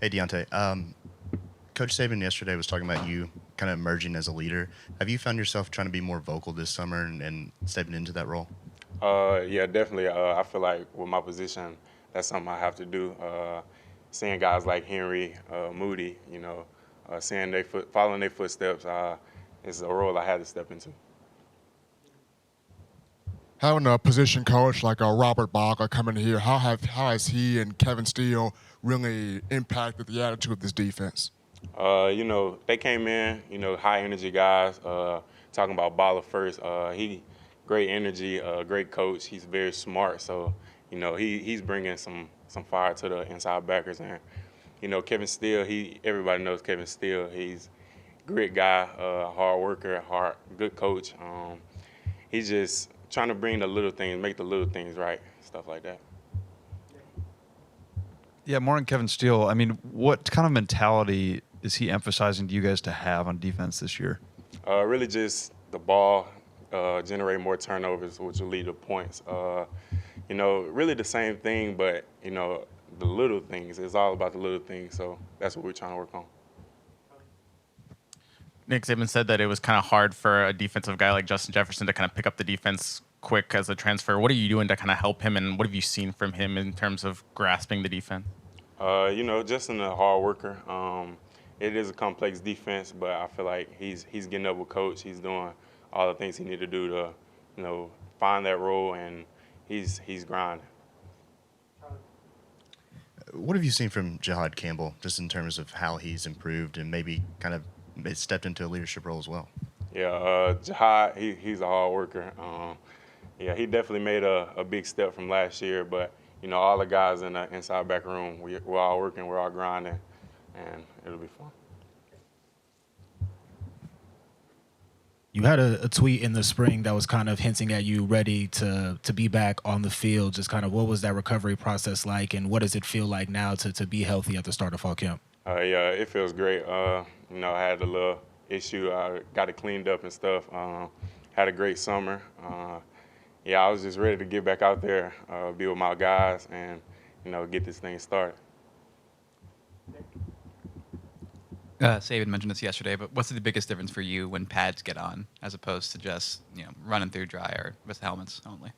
Hey, Deontae. Coach Saban yesterday was talking about you kind of emerging as a leader. Have you found yourself trying to be more vocal this summer and stepping into that role? Yeah, definitely. I feel like with my position, that's something I have to do. Seeing guys like Henry, Moody, seeing following their footsteps, is a role I had to step into. Having a position coach like a Robert Bach come in here, how has he and Kevin Steele really impacted the attitude of this defense? They came in, high energy guys, talking about baller first. He great energy, great coach. He's very smart, so he's bringing some fire to the inside backers. And Kevin Steele, everybody knows Kevin Steele. He's a great guy, hard worker, good coach. He's just trying to bring the little things, make the little things right, stuff like that. Yeah, more on Kevin Steele. I mean, what kind of mentality is he emphasizing to you guys to have on defense this year? Really just the ball, generate more turnovers, which will lead to points. Really the same thing, but, the little things. It's all about the little things, so that's what we're trying to work on. Nick Saban said that it was kind of hard for a defensive guy like Justin Jefferson to kind of pick up the defense quick as a transfer. What are you doing to kind of help him, and what have you seen from him in terms of grasping the defense? Justin a hard worker. It is a complex defense, but I feel like he's getting up with coach. He's doing all the things he need to do to, find that role, and he's grinding. What have you seen from Jihad Campbell, just in terms of how he's improved and maybe kind of stepped into a leadership role as well? Yeah, Jihad, he's a hard worker. Yeah, he definitely made a big step from last year, but, all the guys in the inside back room, we're all working, we're all grinding, and it'll be fun. You had a tweet in the spring that was kind of hinting at you ready to be back on the field. Just kind of what was that recovery process like, and what does it feel like now to be healthy at the start of fall camp? Yeah, it feels great. I had a little issue. I got it cleaned up and stuff. Had a great summer. Yeah, I was just ready to get back out there, be with my guys, and get this thing started. Saban mentioned this yesterday, but what's the biggest difference for you when pads get on as opposed to just running through dry or with helmets only?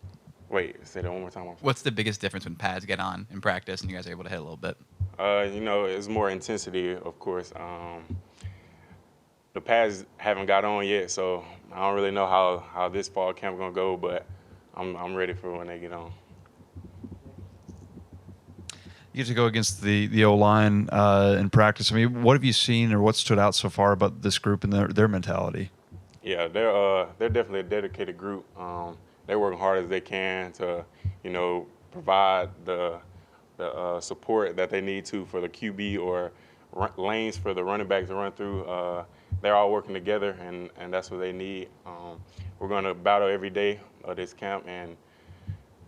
Wait, say that one more time. What's the biggest difference when pads get on in practice and you guys are able to hit a little bit? It's more intensity, of course. The pads haven't got on yet, so I don't really know how this fall camp gonna go, but I'm ready for when they get on. You get to go against the O-line in practice. I mean, what have you seen or what stood out so far about this group and their mentality? Yeah, they're definitely a dedicated group. They're working hard as they can to, provide the support that they need to for the QB or lanes for the running backs to run through. They're all working together, and that's what they need. We're going to battle every day of this camp, and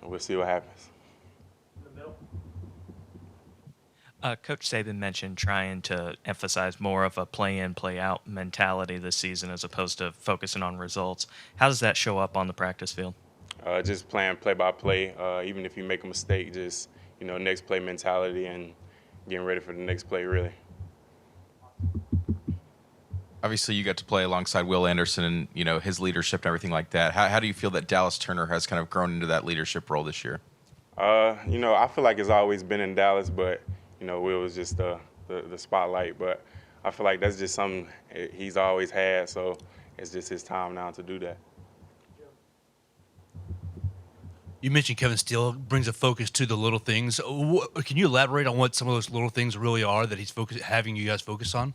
we'll see what happens. Coach Saban mentioned trying to emphasize more of a play-in, play-out mentality this season as opposed to focusing on results. How does that show up on the practice field? Just playing play-by-play. Even if you make a mistake, just, next play mentality and getting ready for the next play, really. Obviously, you got to play alongside Will Anderson and, his leadership and everything like that. How do you feel that Dallas Turner has kind of grown into that leadership role this year? I feel like it's always been in Dallas, but, Will was just the spotlight. But I feel like that's just something he's always had, so it's just his time now to do that. You mentioned Kevin Steele brings a focus to the little things. Can you elaborate on what some of those little things really are that he's having you guys focus on?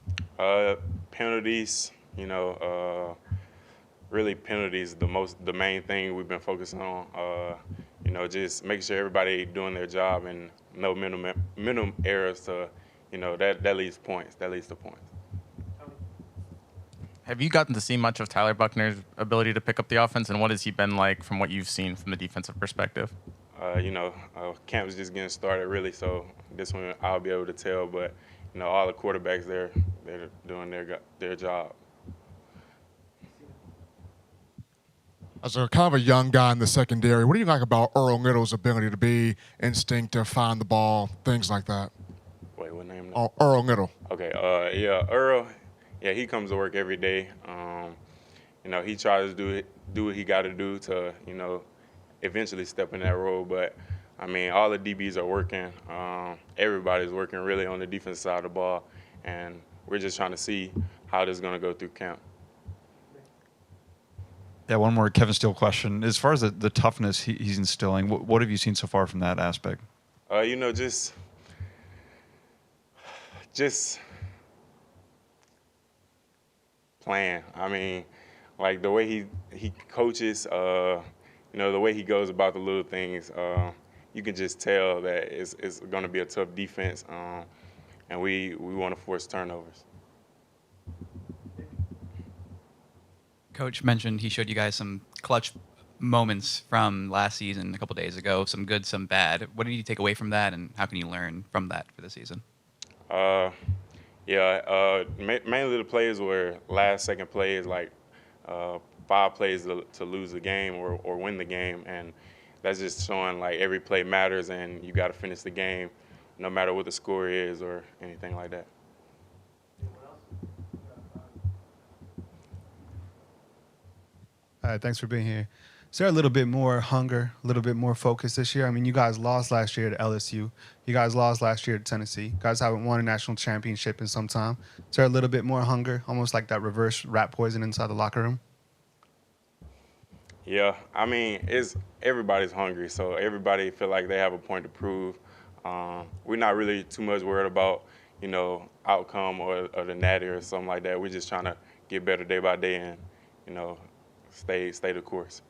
Penalties, really penalties, the main thing we've been focusing on. Just making sure everybody doing their job and no minimum errors to, that leads points. That leads to points. Have you gotten to see much of Tyler Buckner's ability to pick up the offense, and what has he been like from what you've seen from the defensive perspective? Camp is just getting started, really, so this one I'll be able to tell. But, all the quarterbacks, they're doing their job. As a kind of a young guy in the secondary, what do you like about Earl Little's ability to be instinctive, find the ball, things like that? Well, Wait, what name? Earl Little. Okay. Yeah, Earl. Yeah, he comes to work every day. You know, he tries to do what he got to do to, you know, eventually step in that role. But I mean, all the DBs are working. Everybody's working really on the defensive side of the ball, and we're just trying to see how this is going to go through camp. Yeah, one more Kevin Steele question. As far as the toughness he's instilling, what have you seen so far from that aspect? You know, just playing. I mean, like the way he coaches, you know, the way he goes about the little things, you can just tell that it's going to be a tough defense, and we want to force turnovers. Coach mentioned he showed you guys some clutch moments from last season a couple days ago, some good, some bad. What did you take away from that, and how can you learn from that for the season? Mainly the plays were last-second plays, like 5 plays to lose the game or win the game, and that's just showing like every play matters, and you got to finish the game, no matter what the score is or anything like that. All right, thanks for being here. Is there a little bit more hunger, a little bit more focus this year? I mean, you guys lost last year to LSU. You guys lost last year to Tennessee. You guys haven't won a national championship in some time. Is there a little bit more hunger, almost like that reverse rat poison inside the locker room? Yeah, I mean, everybody's hungry, so everybody feel like they have a point to prove. We're not really too much worried about, you know, outcome or the natty or something like that. We're just trying to get better day by day and, you know, stay the course.